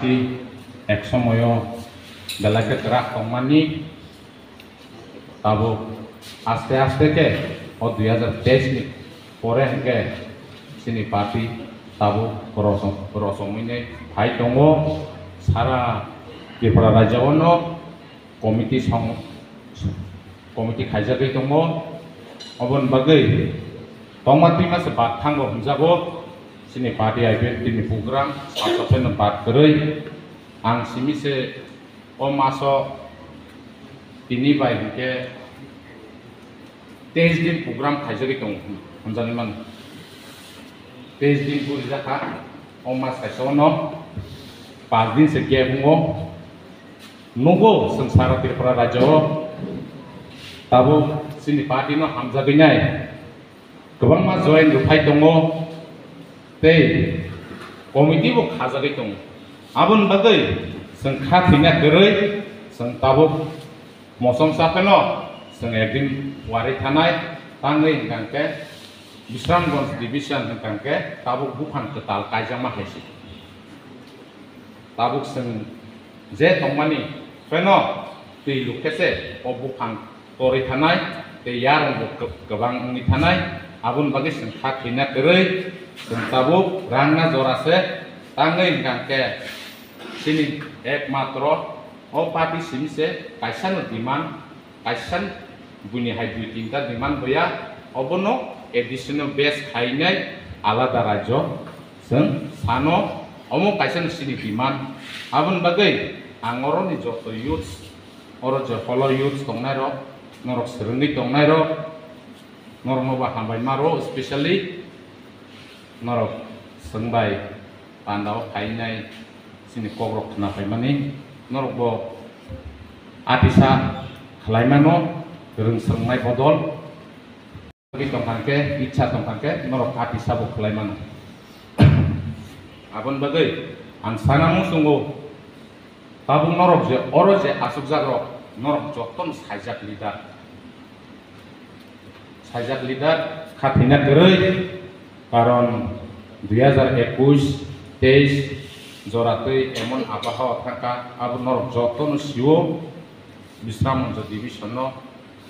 Di eksomoyo dalake terak tongmani tabo aste aste ke o 2023 ni pore hingke sini party tabo korosomine hai tongo sara Tripura Rajawono komiti kaijagoi tongo obon bagai tongmati mas bathango humjago sini party IPN tini program asopena bat kerei ang simi se o maso tini bai ke 23 din program kaijagoi tong humjani man 23 din puri jaka o mas kaisono 5 din se gebungo nugo sengsara Tripura Rajo tabo sini party no hamjagoi nai gobang ma join rupai tongo tei komiti bo khajagoi tongo abon bagai seng khathina kerei seng tabo mosom sapeno seng ekdin wari thanai tangai hingkangke Bisramganj division hingkangke tabo bukan ketal kaijama haisi tabo seng je tongmani feno tei lukese o bukan tori thanai tei yarong bo gobang ungni thanai abon bagai seng khathina kerei tentabo rangna jorase tangai hingkangke sini ekmatro o party sini se kaisan demand kaisan buni hai 2-3 demand boya obono additional base khainai alada rajo seng sano omo kaisan sini demand abon bagai angoro ni joto youth oro jo follow youth tongnai ro norok serenggi tongnai ro norok noba hambai maro especially norok sengbai pandau kainai sini kogrok na paimani norok bo atisa khlaimano gereng sengnai bodol bagi tongkangke icha tongkangke norok atisa bo khlaimano abon bagai ang sanamu sungguh tabung norok je oro je asuk jagrok norok joton sajak lidat khathina kerei karon 2021-23 joratei emon abahawa thangka abo norok joton siwo Bisramganj division no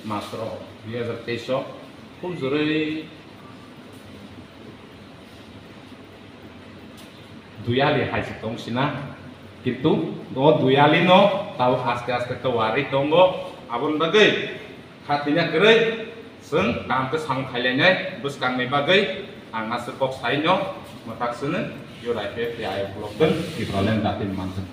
masro 2023 khub jorei duyali haisi tongsina kintu o duyali no tau aste aste to wari tongo abon bagai khathina kerei seng kamke sang khailainya bus kang bagai ang ngasih box sainyo matak sene yo IPF ya blok dan di datin mansen